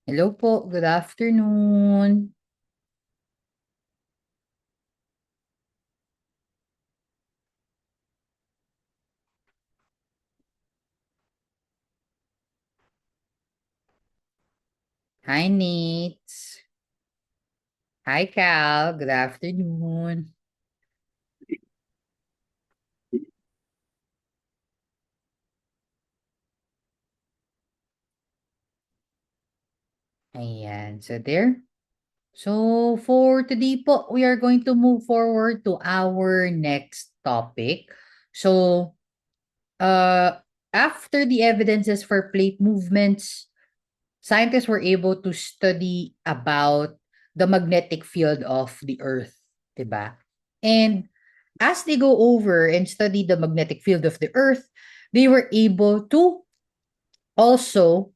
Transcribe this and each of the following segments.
Hello po, good afternoon. Hi, Nate. Hi, Cal. Good afternoon. Ayan, so there. So, for today po, we are going to move forward to our next topic. So, uh, after the evidences for plate movements, scientists were able to study about the magnetic field of the Earth, diba? And as they go over and study the magnetic field of the Earth, they were able to also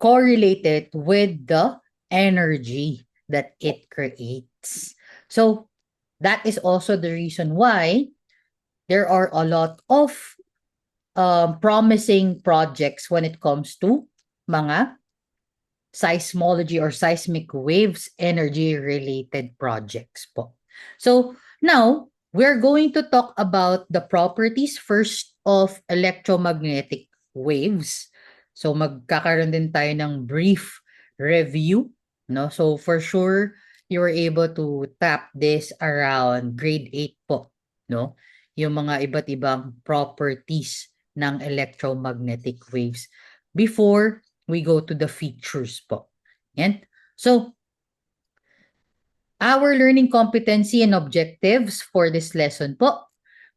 correlate it with the energy that it creates. So that is also the reason why there are a lot of promising projects when it comes to mga seismology or seismic waves energy related projects po. So now we're going to talk about the properties first of electromagnetic waves. So magkakaroon din tayo ng brief review, no? So for sure you were able to tap this around grade 8 po, no? Yung mga iba't ibang properties ng electromagnetic waves before we go to the features po. And so, our learning competency and objectives for this lesson po,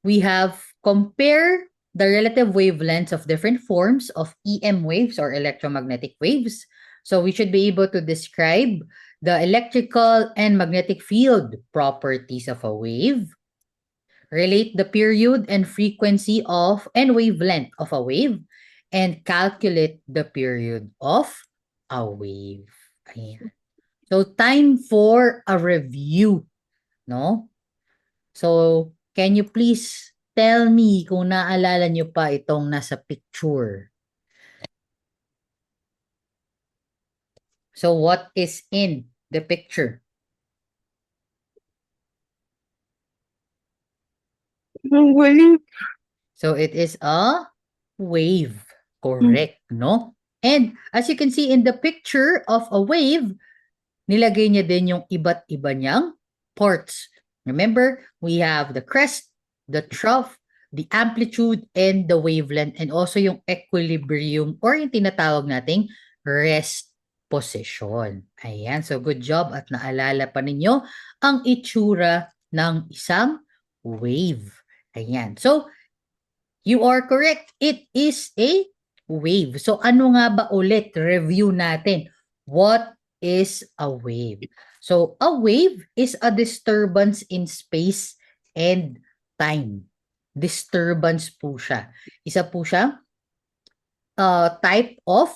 we have compare the relative wavelengths of different forms of EM waves or electromagnetic waves. So we should be able to describe the electrical and magnetic field properties of a wave, relate the period and frequency of and wavelength of a wave, and calculate the period of a wave. Ayan. So time for a review, no? So can you please tell me kung naalala nyo pa itong nasa picture? So what is in the picture? So it is a wave, correct, no? And as you can see in the picture of a wave, nilagay niya din yung iba't iba niyang parts. Remember, we have the crest, the trough, the amplitude, and the wavelength, and also yung equilibrium or yung tinatawag nating rest position. Ayan, so good job at naalala pa ninyo ang itsura ng isang wave. Ayan, so you are correct. It is a wave. So ano nga ba ulit? Review natin. What is a wave? So a wave is a disturbance in space and time. Disturbance po siya. Isa po siya type of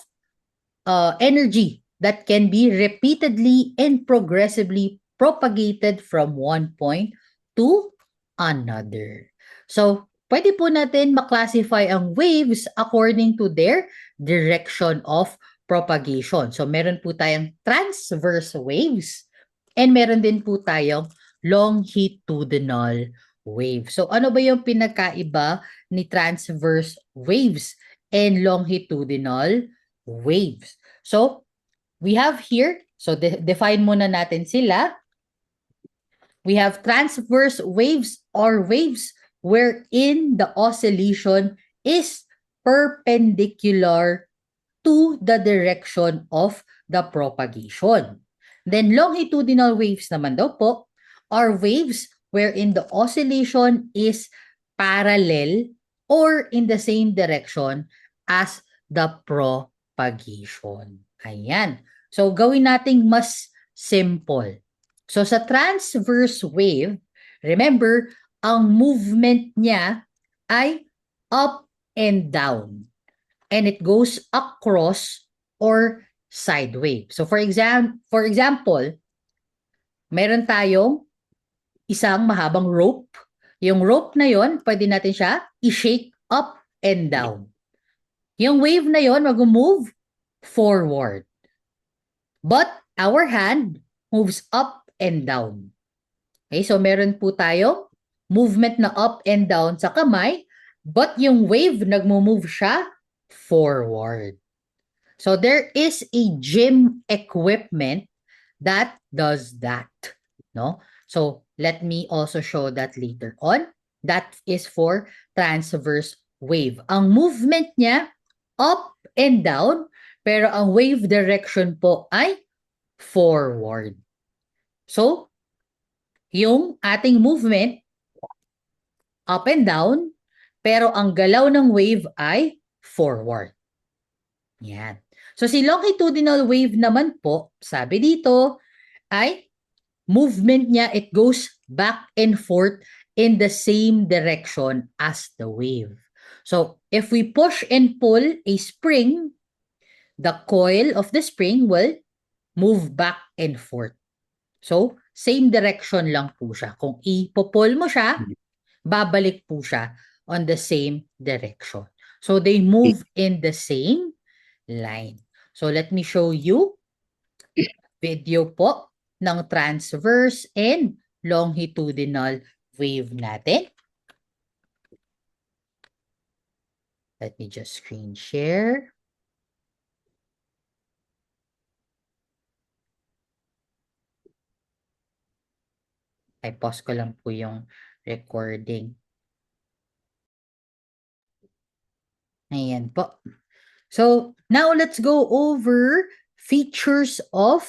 energy that can be repeatedly and progressively propagated from one point to another. So, pwede po natin maklasify ang waves according to their direction of propagation. So, meron po tayong transverse waves and meron din po tayong longitudinal waves. So, ano ba yung pinakaiba ni transverse waves and longitudinal waves? So, we have here, so define muna natin sila. We have transverse waves or waves wherein the oscillation is perpendicular to the direction of the propagation. Then longitudinal waves naman daw po are waves wherein the oscillation is parallel or in the same direction as the propagation. Ayan. So gawin nating mas simple. So sa transverse wave, remember, ang movement niya ay up and down. And it goes across or sideways. So for example, meron tayong isang mahabang rope. Yung rope na yon, pwede natin siya i-shake up and down. Yung wave na yon mag-move forward. But our hand moves up and down. Okay, so meron po tayo movement na up and down sa kamay, but yung wave nagmo-move siya forward. So there is a gym equipment that does that, no? So let me also show that later on. That is for transverse wave. Ang movement niya up and down, pero ang wave direction po ay forward. So yung ating movement up and down, pero ang galaw ng wave ay forward. Yan. So si longitudinal wave naman po, sabi dito, ay movement niya, it goes back and forth in the same direction as the wave. So if we push and pull a spring, the coil of the spring will move back and forth. So same direction lang po siya. Kung ipo-pull mo siya, babalik po siya on the same direction. So they move in the same line. So let me show you video po ng transverse and longitudinal wave natin. Let me just screen share. Ay, pause ko lang po yung recording. Ayan po. So, now let's go over features of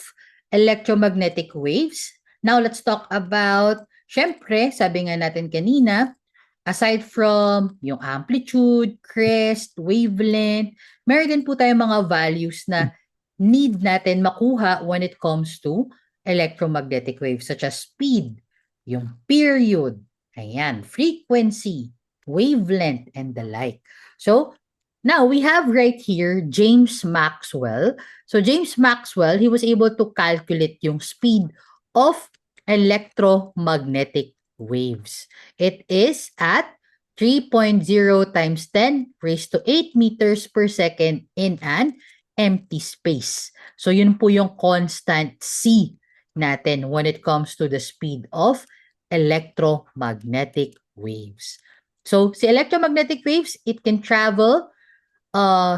electromagnetic waves. Now, let's talk about, syempre, sabi nga natin kanina, aside from yung amplitude, crest, wavelength, meron din po tayong mga values na need natin makuha when it comes to electromagnetic waves such as speed, yung period, ayan, frequency, wavelength, and the like. So, now we have right here James Maxwell. So James Maxwell, he was able to calculate yung speed of electromagnetic waves. It is at 3.0 times 10 raised to 8 meters per second in an empty space. So yun po yung constant C natin when it comes to the speed of electromagnetic waves. So si electromagnetic waves, it can travel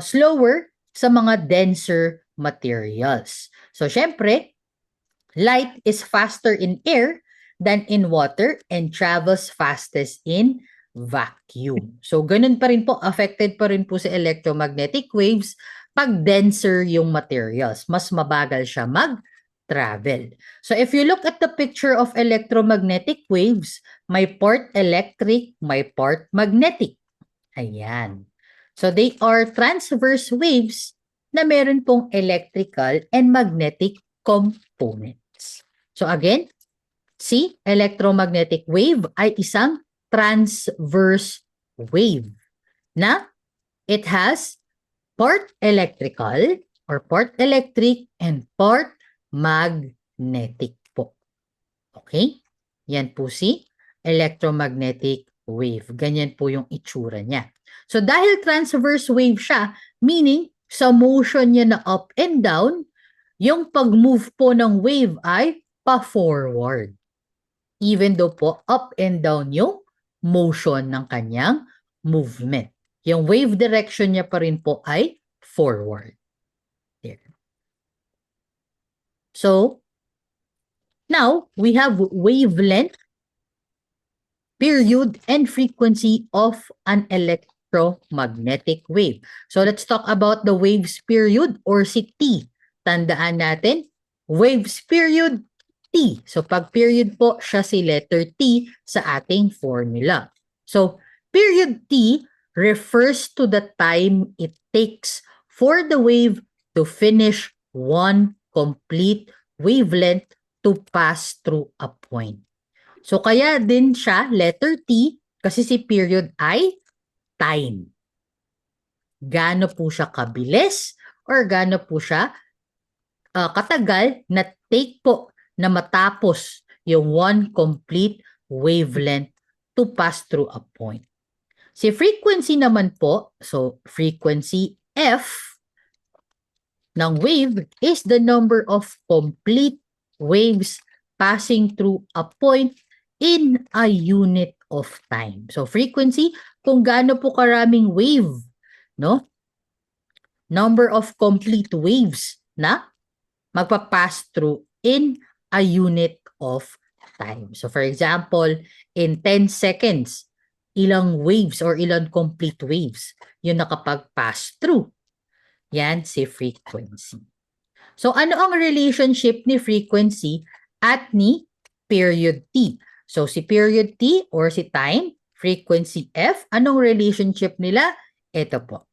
slower sa mga denser materials. So syempre, light is faster in air than in water and travels fastest in vacuum. So ganun pa rin po, affected pa rin po sa electromagnetic waves pag denser yung materials. Mas mabagal siya mag-travel. So if you look at the picture of electromagnetic waves, may part electric, may part magnetic. Ayan. So they are transverse waves na meron pong electrical and magnetic components. So again, see, electromagnetic wave ay isang transverse wave na it has part electrical or part electric and part magnetic po. Okay? Yan po si electromagnetic wave. Ganyan po yung itsura niya. So dahil transverse wave siya, meaning sa motion niya na up and down, yung pag-move po ng wave ay pa-forward. Even though po up and down yung motion ng kanyang movement. Yung wave direction niya pa rin po ay forward. There. So, now we have wavelength, period, and frequency of an electromagnetic wave. So let's talk about the waves period or si T. Tandaan natin, waves period, T. So pag period po, siya si letter T sa ating formula. So period T refers to the time it takes for the wave to finish one complete wavelength to pass through a point. So kaya din siya letter T kasi si period ay time. Gaano po siya kabilis or gaano po siya katagal na take po na matapos yung one complete wavelength to pass through a point. Si frequency naman po, so frequency F, ng wave is the number of complete waves passing through a point in a unit of time. So frequency, kung gaano po karaming wave, no? Number of complete waves na magpa-pass through in a unit of time. So for example, in 10 seconds, ilang waves or ilang complete waves yung nakapag-pass through. Yan si frequency. So ano ang relationship ni frequency at ni period t? So si period t or si time, frequency f, anong relationship nila? Ito po.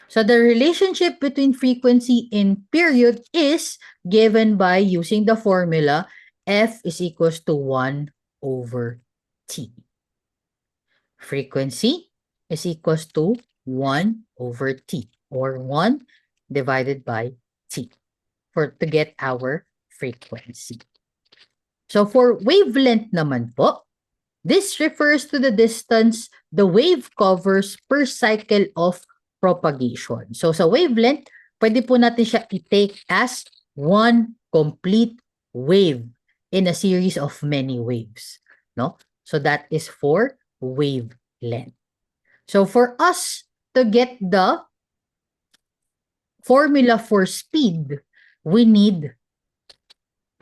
So the relationship between frequency and period is given by using the formula f is equals to 1 over t. Frequency is equals to 1 over t or 1 divided by t to get our frequency. So for wavelength naman po, this refers to the distance the wave covers per cycle of propagation. So sa wavelength, pwede po natin siya i-take as one complete wave in a series of many waves. No? So that is for wavelength. So for us to get the formula for speed, we need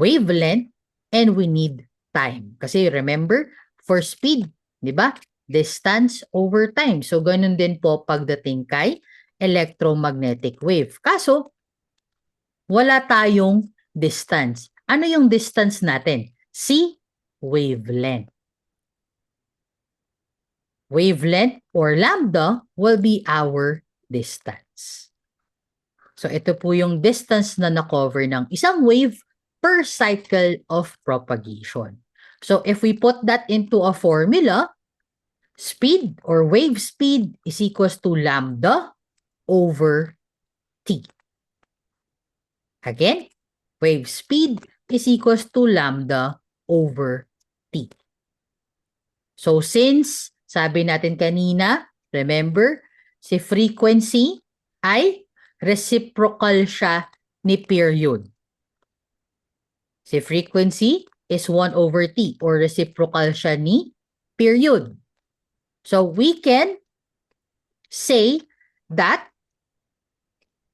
wavelength and we need time. Kasi remember, for speed, di ba? Distance over time. So, ganun din po pagdating kay electromagnetic wave. Kaso, wala tayong distance. Ano yung distance natin? C, wavelength. Wavelength or lambda will be our distance. So, ito po yung distance na na-cover ng isang wave per cycle of propagation. So, if we put that into a formula, speed or wave speed is equals to lambda over t. Again, wave speed is equals to lambda over t. So since sabi natin kanina, remember, si frequency ay reciprocal siya ni period. Si frequency is 1 over t or reciprocal siya ni period. So we can say that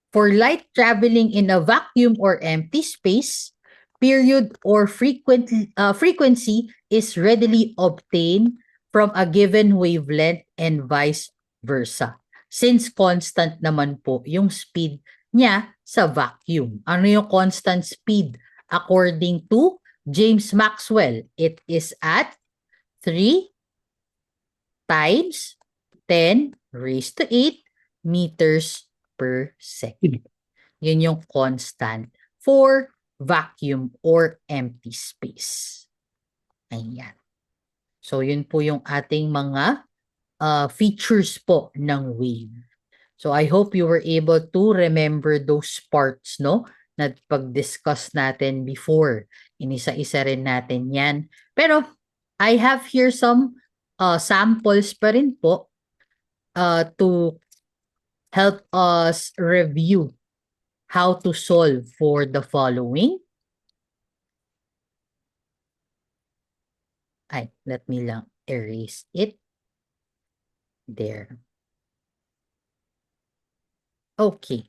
for light traveling in a vacuum or empty space, period or frequency is readily obtained from a given wavelength and vice versa. Since constant naman po yung speed niya sa vacuum. Ano yung constant speed? According to James Maxwell, it is at 3 times 10 raised to 8 meters per second. Yun yung constant for vacuum or empty space. Ayan. So, yun po yung ating mga features po ng wave. So, I hope you were able to remember those parts, no? Na pag-discuss natin before. Inisa-isa rin natin yan. Pero, I have here some samples pa rin po to help us review how to solve for the following. Let me lang erase it. There. Okay.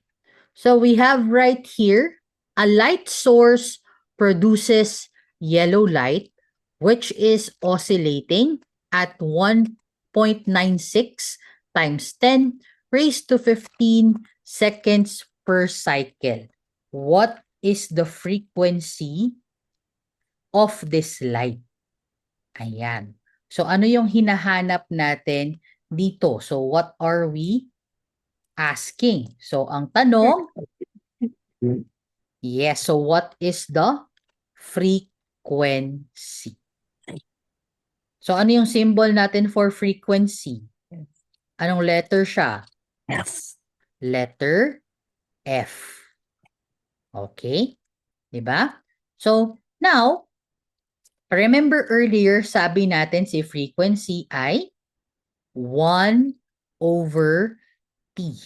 So we have right here, a light source produces yellow light, which is oscillating at 1.96 times 10 raised to 15 seconds per cycle. What is the frequency of this light? Ayan. So ano yung hinahanap natin dito? So what are we asking? So ang tanong, yes, so what is the frequency? So ano yung symbol natin for frequency? Anong letter siya? F. Letter F. Okay? Diba? So now, remember earlier, sabi natin si frequency ay 1 over T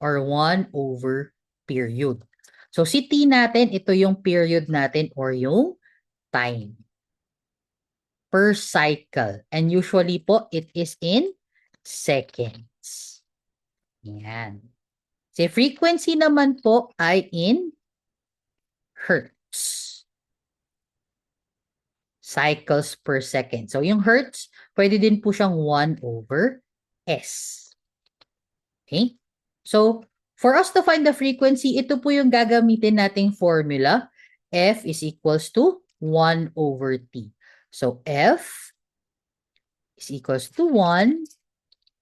or 1 over period. So si T natin, ito yung period natin or yung time per cycle. And usually po, it is in seconds. Yan. Si frequency naman po ay in hertz. Cycles per second. So yung hertz, pwede din po siyang 1/s. Okay? So, for us to find the frequency, ito po yung gagamitin nating formula. F is equals to 1/t. So, F is equals to 1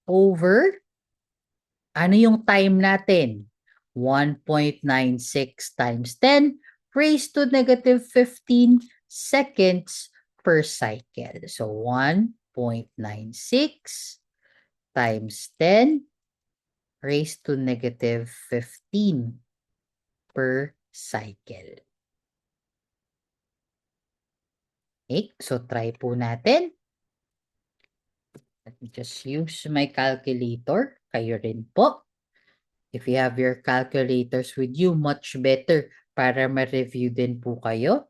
over, ano yung time natin? 1.96 times 10 raised to negative 15 seconds per cycle. So, 1.96 times 10 raised to negative 15 per cycle. Okay, so try po natin. Let me just use my calculator. Kayo rin po. If you have your calculators with you, much better para ma-review din po kayo.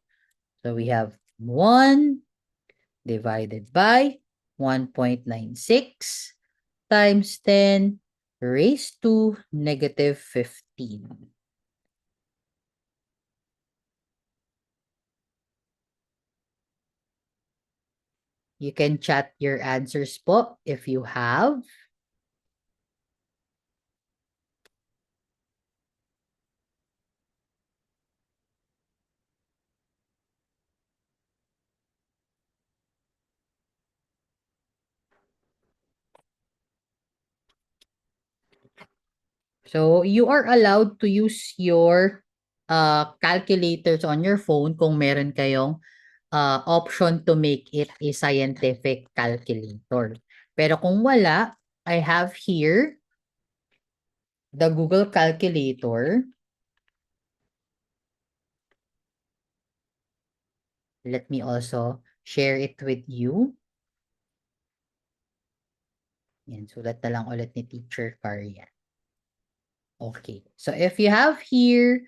So we have 1 divided by 1.96 times 10 raised to negative 15. You can chat your answers po if you have. So, you are allowed to use your calculators on your phone kung meron kayong option to make it a scientific calculator. Pero kung wala, I have here the Google Calculator. Let me also share it with you. Yan, sulat na lang ulit ni Teacher Karian. Okay. So, if you have here,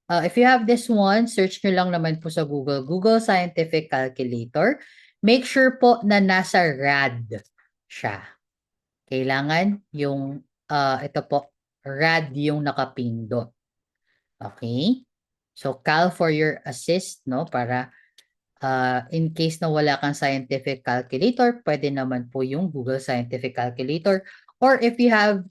if you have this one, search nyo lang naman po sa Google, Google Scientific Calculator. Make sure po na nasa RAD siya. Kailangan yung, ito po, RAD yung nakapindot. Okay? So, Cal for your assist, no? Para in case na wala kang scientific calculator, pwede naman po yung Google Scientific Calculator. Or if you have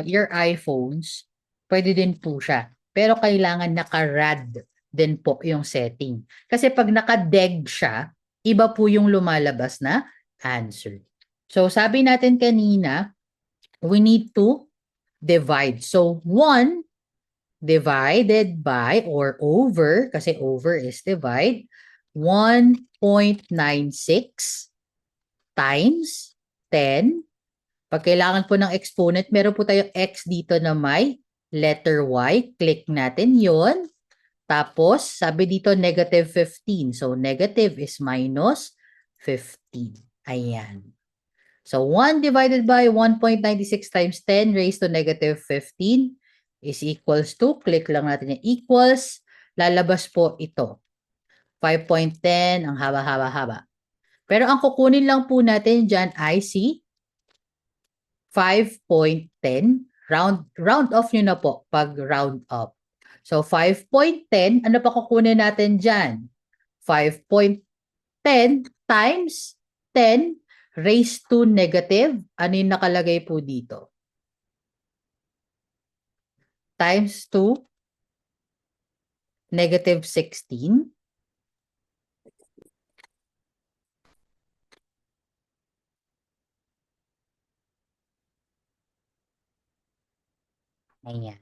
your iPhones, pwede din po siya. Pero kailangan naka-RAD din po yung setting. Kasi pag naka-DEG siya, iba po yung lumalabas na answer. So sabi natin kanina, we need to divide. So 1 divided by or over, kasi over is divide, 1.96 times 10. Pag kailangan po ng exponent, meron po tayong x dito na may letter y. Click natin yon. Tapos, sabi dito negative 15. So, negative is minus 15. Ayan. So, 1 divided by 1.96 times 10 raised to negative 15 is equals to, click lang natin yung equals, lalabas po ito. 5.10, ang haba-haba-haba. Pero ang kukunin lang po natin dyan ay si 5.10. Round off nyo na po pag round up. So 5.10, ano pa kukunin natin dyan? 5.10 times 10 raised to negative. Ano yung nakalagay po dito? Times to negative 16. Ayan.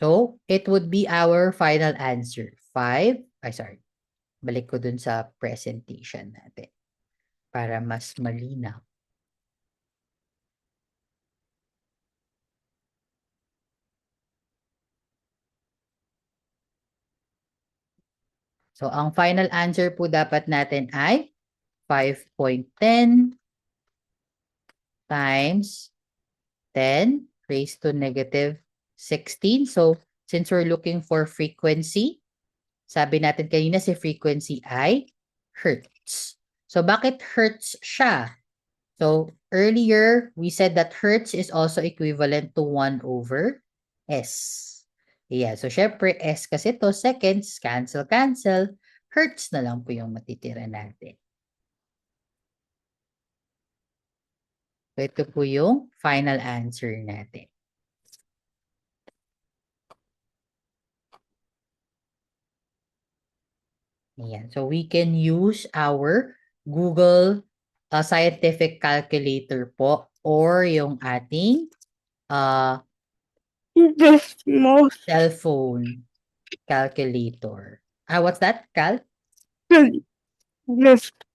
So, it would be our final answer. 5, balik ko dun sa presentation natin para mas malinaw. So, ang final answer po dapat natin ay 5.10 times 10 raised to negative 16. So, since we're looking for frequency, sabi natin kanina si frequency ay hertz. So, bakit hertz siya? So, earlier, we said that hertz is also equivalent to 1 over S. Yeah, so syempre, S kasi to seconds, cancel, cancel. Hertz na lang po yung matitira natin. So, ito po yung final answer natin. Ayan. So, we can use our Google scientific calculator po or yung ating cellphone calculator. What's that, Cal? Desmos.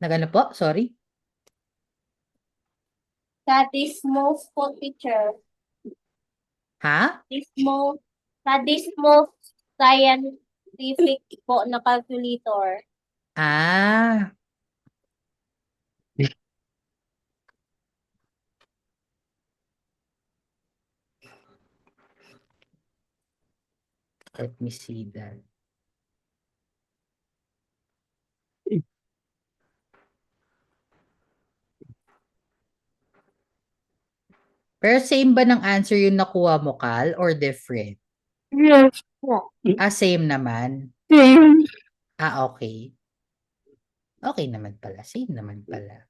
Nagano po? Sorry? Desmos po, teacher. Ha? Desmos scientific po na calculator. Ah. Let me see that. Pero same ba ng answer yung nakuha mo, Cal, or different? Yes po. Same naman. Same. Okay. Okay naman pala. Same naman pala.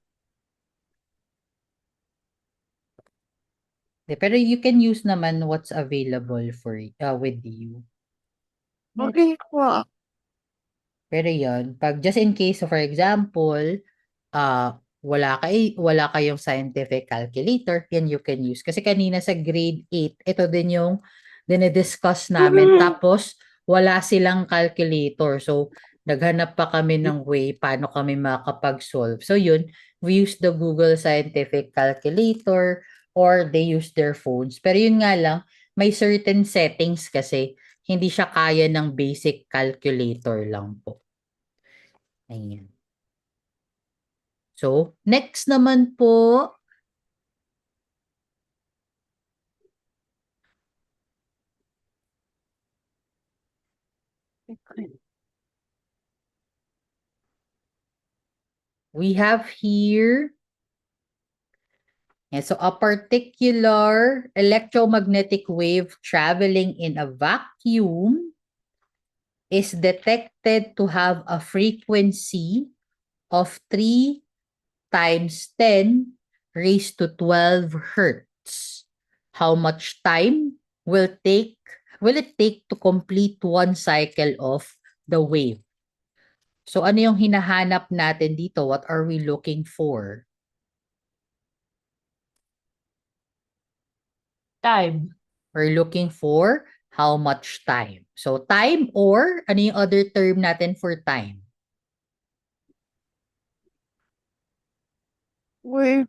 Pero you can use naman what's available for with you. Okay po. Pero yun, pag just in case, so for example, wala kayong scientific calculator, yan you can use. Kasi kanina sa grade 8, ito din yung dinidiscuss namin. Tapos, wala silang calculator. So, naghanap pa kami ng way paano kami makapag-solve. So, yun, we use the Google Scientific Calculator or they use their phones. Pero yun nga lang, may certain settings kasi hindi siya kaya ng basic calculator lang po. Ayan. So, next naman po, we have here, so a particular electromagnetic wave traveling in a vacuum is detected to have a frequency of 3 times 10 raised to 12 hertz. How much time will it take to complete one cycle of the wave? So ano yung hinahanap natin dito? What are we looking for? Time. We're looking for how much time. So time or ano yung other term natin for time? Wait.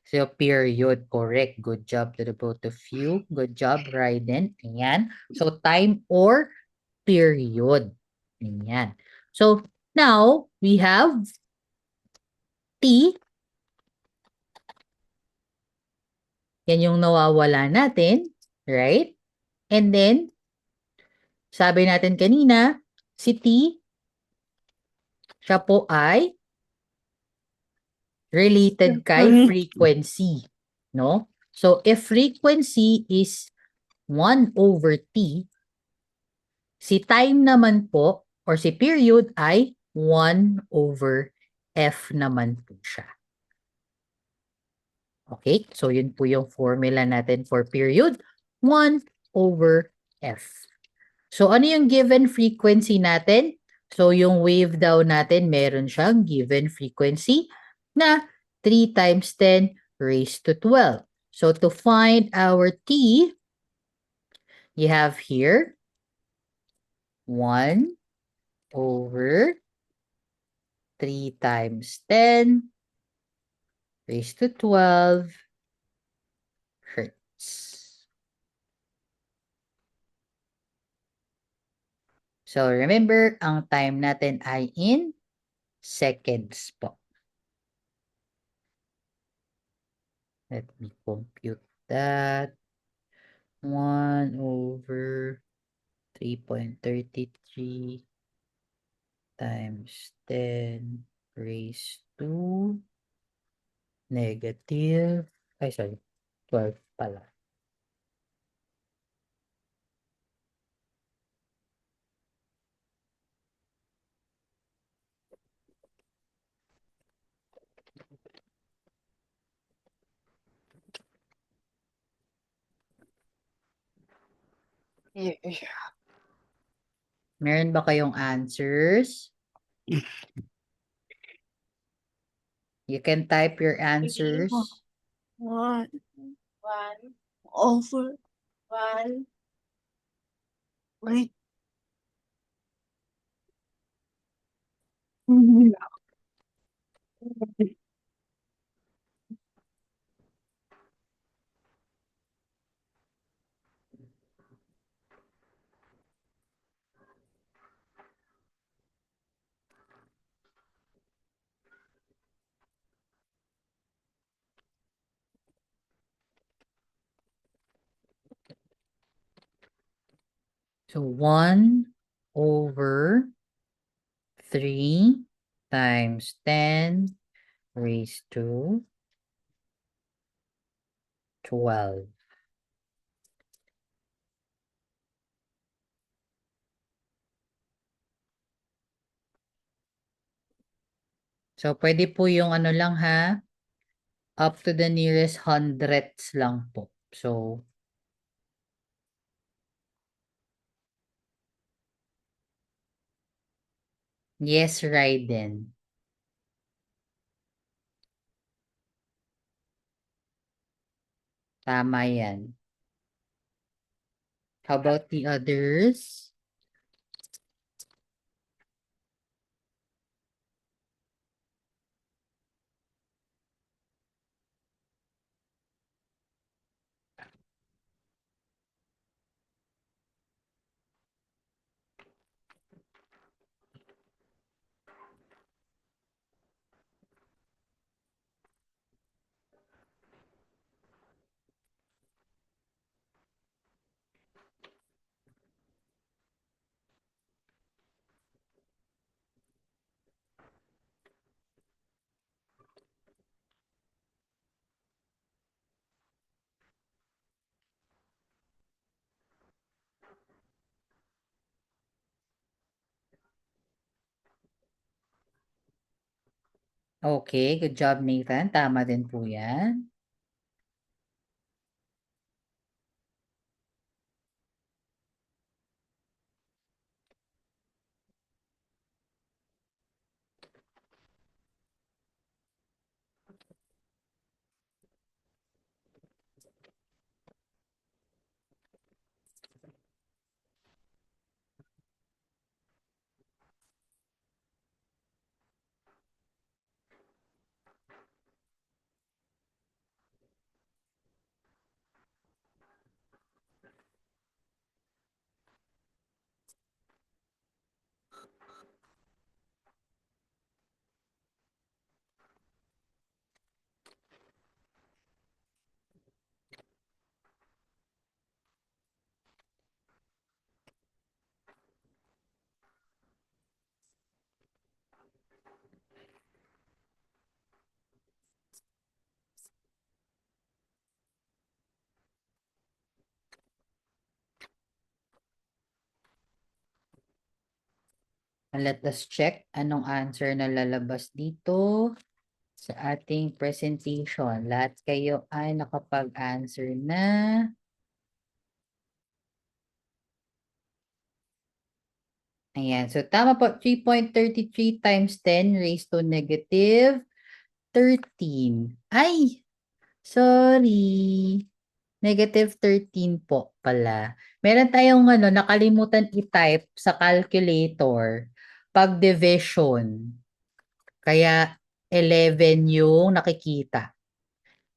So period, correct. Good job to the both of you. Good job, Raiden. Ayan. So time or period. Ayan. So now we have T. Yan yung nawawala natin, right? And then sabi natin kanina, si T, siya po ay related kay frequency, no? So, if frequency is 1 over T, si time naman po, or si period ay 1 over F naman po siya. Okay? So, yun po yung formula natin for period. 1 over F. So, ano yung given frequency natin? So, yung wave daw natin, meron siyang given frequency na 3 times 10 raised to 12. So, to find our T, you have here 1 over 3 times 10 raised to 12 hertz. So, remember, ang time natin ay in seconds po. Let me compute that. 1/3.33 times 10 raised to negative, 12 pala. Yeah. Meron ba kayong answers? You can type your answers. One One, over one, wait. So 1/3 times 10 raised to 12. So, pwede po yung ano lang ha, up to the nearest hundredths lang po. So, yes, Raiden. Tama yan. How about the others? Okay, good job, Nathan. Tama din po yan. And let us check anong answer na lalabas dito sa ating presentation. Lahat kayo ay nakapag-answer na. Ayan. So, tama po. 3.33 times 10 raised to negative 13. Ay! Sorry. Negative 13 po pala. Meron tayong nakalimutan i-type sa calculator pag division. Kaya 11 yung nakikita.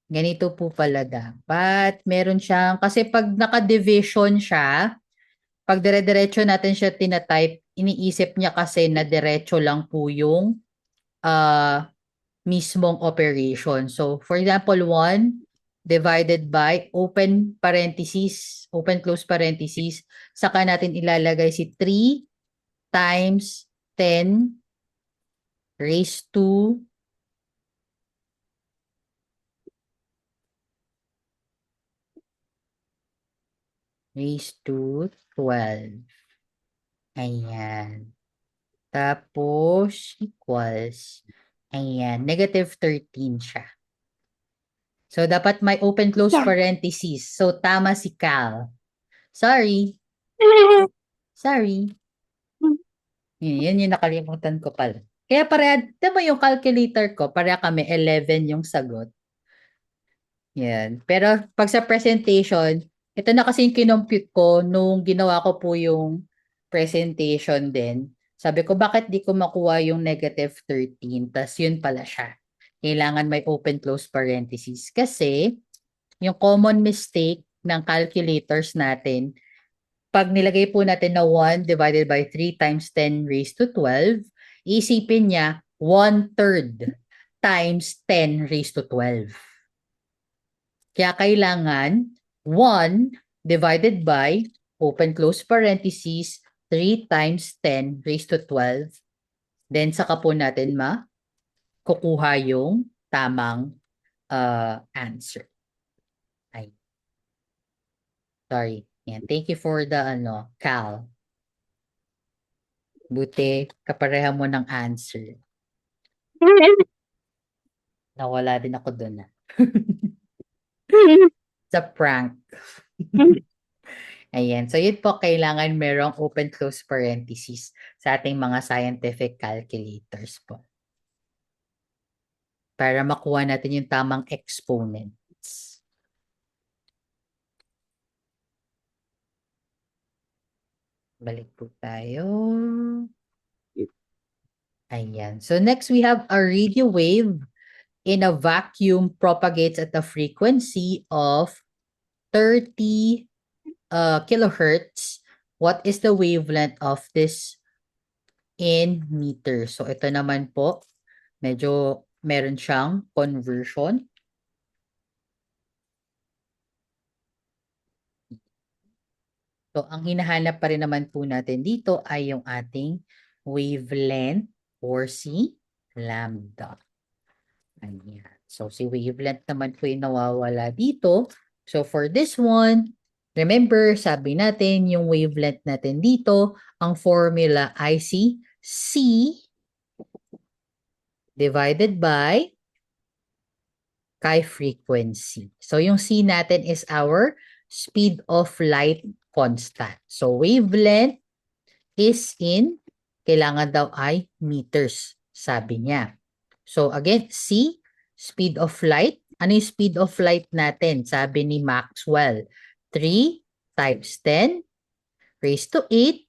Ganito po pala dapat. Meron siyang, kasi pag naka-division siya, Pag dire-diretso natin siya tinatype, iniisip niya kasi na diretso lang po yung mismong operation. So, for example, 1 divided by open parenthesis, open close parenthesis, saka natin ilalagay si 3 times 10 raised to raised to 12. Ayan. Tapos, equals. Ayan. Negative 13 siya. So, dapat may open close Yeah. parenthesis. So, tama si Cal. Sorry. Sorry. Yan yung nakalimutan ko pala. Kaya pareha, diba yung calculator ko, pareha kami, 11 yung sagot. Yan. Pero pag sa presentation, ito na kasi yung kinompute ko nung ginawa ko po yung presentation din. Sabi ko, bakit di ko makuha yung negative 13? Tas yun pala siya. Kailangan may open close parenthesis. Kasi yung common mistake ng calculators natin, pag nilagay po natin na 1 divided by 3 times 10 raised to 12, isipin niya 1/3 times 10 raised to 12. Kaya kailangan 1 divided by open close parenthesis 3 times 10 raised to 12. Then saka po natin kukuha yung tamang answer. Ay. Sorry. Yan. Thank you for the Cal. Buti kapareha mo ng answer. Nawala din ako doon. Sa prank. Ayan. So, yun po, kailangan merong open close parenthesis sa ating mga scientific calculators po. Para makuha natin yung tamang exponents. Balik po tayo. Ayan. So, next we have a radio wave in a vacuum propagates at a frequency of 30 kilohertz. What is the wavelength of this in meters? So, ito naman po, medyo meron siyang conversion. So, ang hinahanap pa rin naman po natin dito ay yung ating wavelength or si lambda. Ayan. So, si wavelength naman po yung nawawala dito. So, for this one, remember, sabi natin yung wavelength natin dito, ang formula ay si C divided by chi frequency. So, yung C natin is our speed of light constant. So, wavelength is in, kailangan daw ay meters, sabi niya. So, again, C, speed of light. Ano yung speed of light natin? Sabi ni Maxwell, 3 times 10 raised to 8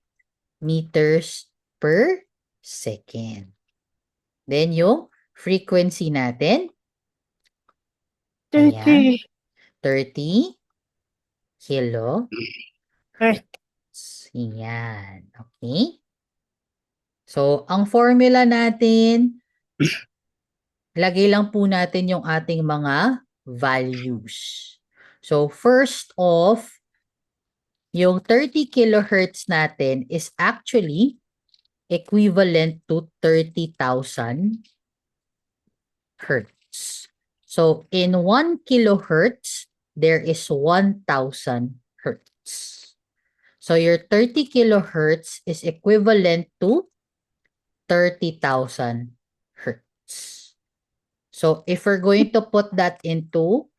meters per second. Then, yung frequency natin, 30. 30 kilo. Yan. Okay? So, ang formula natin, lagay lang po natin yung ating mga values. So, first off, yung 30 kilohertz natin is actually equivalent to 30,000 hertz. So, in 1 kilohertz, there is 1,000 hertz. So, your 30 kilohertz is equivalent to 30,000 hertz. So, if we're going to put that into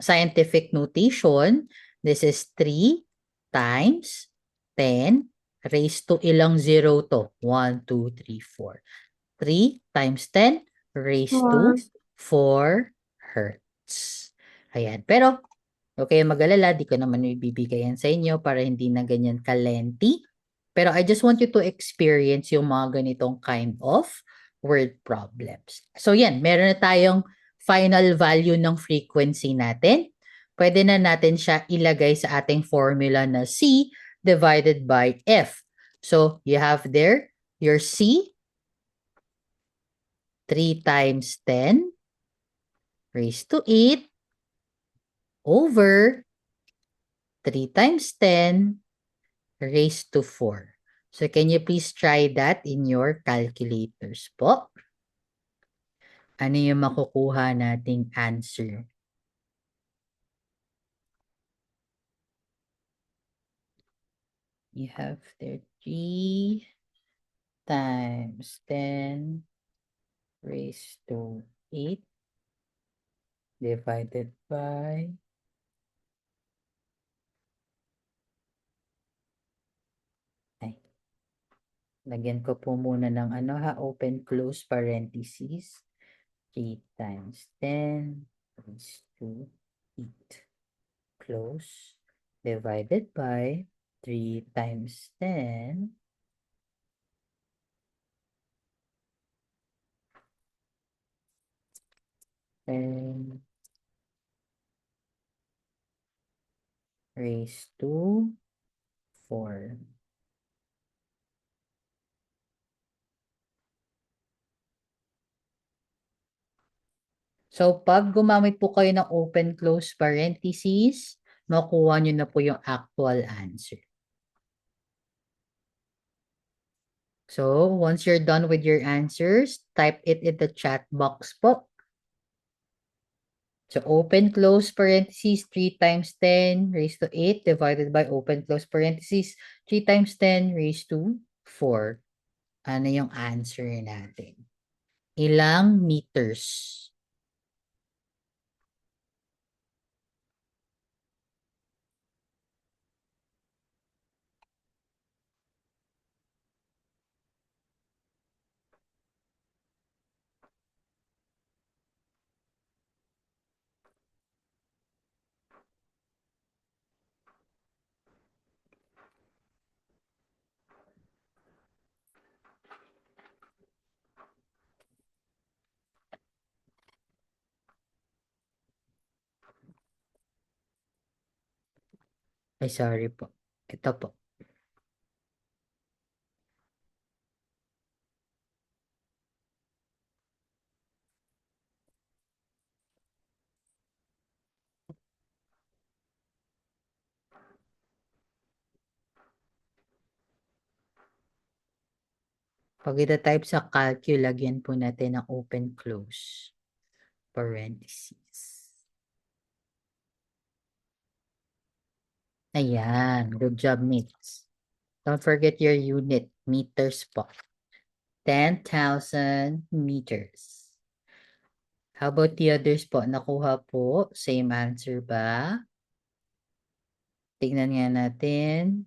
scientific notation, this is 3 times 10 raised to ilang zero to? 1, 2, 3, 4. 3 times 10 raised to 4 hertz. Ayan. Pero, okay, mag-alala, di ko naman ibibigay yan sa inyo para hindi na ganyan ka-lengthy. Pero I just want you to experience yung mga ganitong kind of word problems. So yan, meron na tayong final value ng frequency natin. Pwede na natin siya ilagay sa ating formula na C divided by F. So you have there your C, 3 times 10 raised to 8 over 3 times 10 raised to 4. So can you please try that in your calculators po? Ano yung makukuha nating answer? You have there 3 times 10 raised to 8 divided by lagyan ko po muna ng open close parentheses. 3 times 10 raised to 8 close divided by 3 times 10 10 raised to 4. So, pag gumamit po kayo ng open close parentheses, makuha nyo na po yung actual answer. So, once you're done with your answers, type it in the chat box po. So, open close parentheses, 3 times 10 raised to 8 divided by open close parentheses, 3 times 10 raised to 4. Ano yung answer natin? Ilang meters? Ay, sorry po. Ito po. Pag ita-type sa calcul, lagyan po natin ng open close parentheses. Ayan. Good job, mates. Don't forget your unit. Meters po. 10,000 meters. How about the others po? Nakuha po. Same answer ba? Tignan nga natin.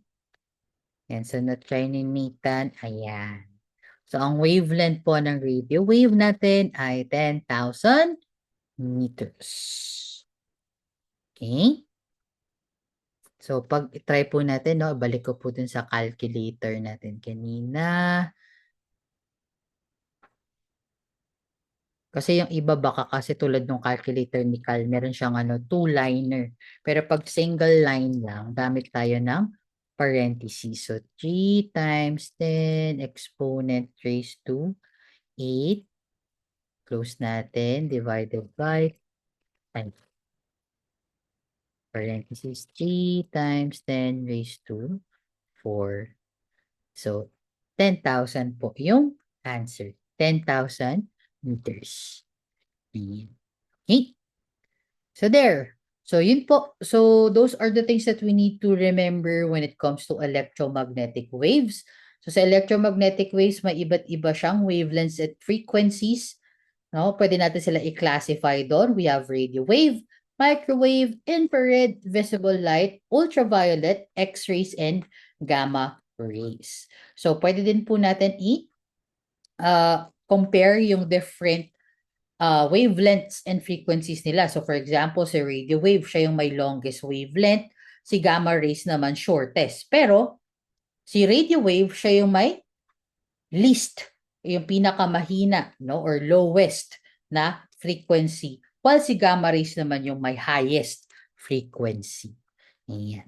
Yan. So, na-try ni Nathan. Ayan. So, ang wavelength po ng radio wave natin ay 10,000 meters. Okay? So, pag try po natin, no, balik ko po dun sa calculator natin kanina. Kasi yung iba baka kasi tulad ng calculator ni Cal, meron siyang two-liner. Pero pag single line lang, gamit tayo ng parentheses. So, 3 times 10 exponent raised to 8. Close natin, divided by 10. Parentheses, 3 times 10 raised to 4. So, 10,000 po yung answer. 10,000 meters. Okay. So, there. So, yun po. So, those are the things that we need to remember when it comes to electromagnetic waves. So, sa electromagnetic waves, may iba't iba siyang wavelengths at frequencies. No? Pwede natin sila i-classify doon. We have radio wave, microwave, infrared, visible light, ultraviolet, X-rays, and gamma rays. So, pwede din po natin compare yung different wavelengths and frequencies nila. So, for example, si radio wave, siya yung may longest wavelength. Si gamma rays naman, shortest. Pero, si radio wave, siya yung may least, yung pinakamahina, no? Or lowest na frequency. While si gamma rays naman yung may highest frequency. Ayan.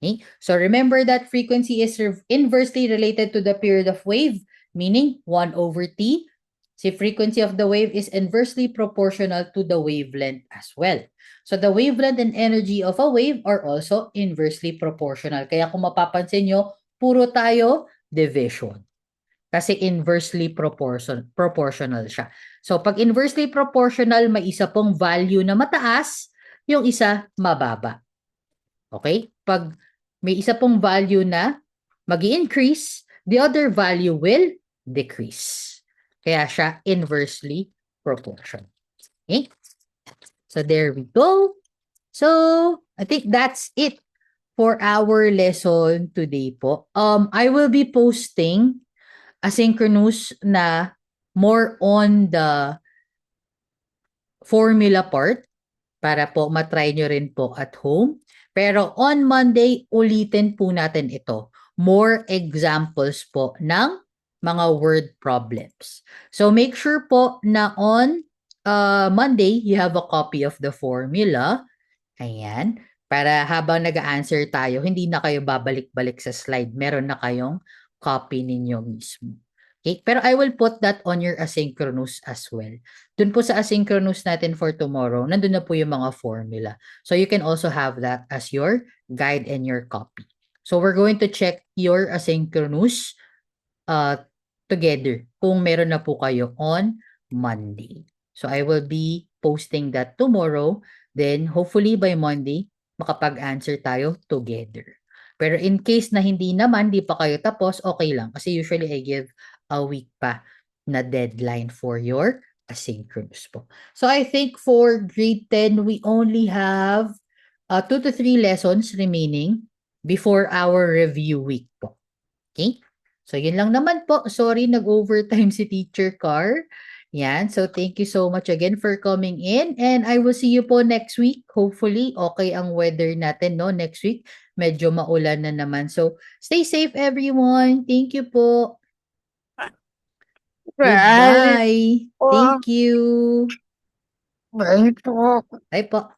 Okay? So remember that frequency is inversely related to the period of wave, meaning 1 over t. The frequency of the wave is inversely proportional to the wavelength as well. So the wavelength and energy of a wave are also inversely proportional. Kaya kung mapapansin nyo, puro tayo division. Kasi inversely proportional siya. So pag inversely proportional, may isa pong value na mataas, yung isa mababa. Okay? Pag may isa pong value na mag-i-increase, the other value will decrease. Kaya siya inversely proportional. Okay? So there we go. So I think that's it for our lesson today po. I will be posting asynchronous na more on the formula part para po matry nyo rin po at home. Pero on Monday, ulitin po natin ito. More examples po ng mga word problems. So make sure po na on Monday, you have a copy of the formula. Ayan. Para habang nag-answer tayo, hindi na kayo babalik-balik sa slide. Meron na kayong copy ninyo mismo. Okay? Pero I will put that on your asynchronous as well. Dun po sa asynchronous natin for tomorrow, nandun na po yung mga formula. So you can also have that as your guide and your copy. So we're going to check your asynchronous together kung meron na po kayo on Monday. So I will be posting that tomorrow. Then hopefully by Monday, makapag-answer tayo together. Pero in case na hindi naman, di pa kayo tapos, okay lang. Kasi usually I give a week pa na deadline for your asynchronous po. So I think for grade 10, we only have 2 to 3 lessons remaining before our review week po. Okay? So yun lang naman po. Sorry, nag-overtime si Teacher Carr. Yan. So thank you so much again for coming in. And I will see you po next week. Hopefully, okay ang weather natin, no? Next week, medyo maulan na naman. So stay safe, everyone. Thank you po. Goodbye. Thank you. Bye po. Bye po.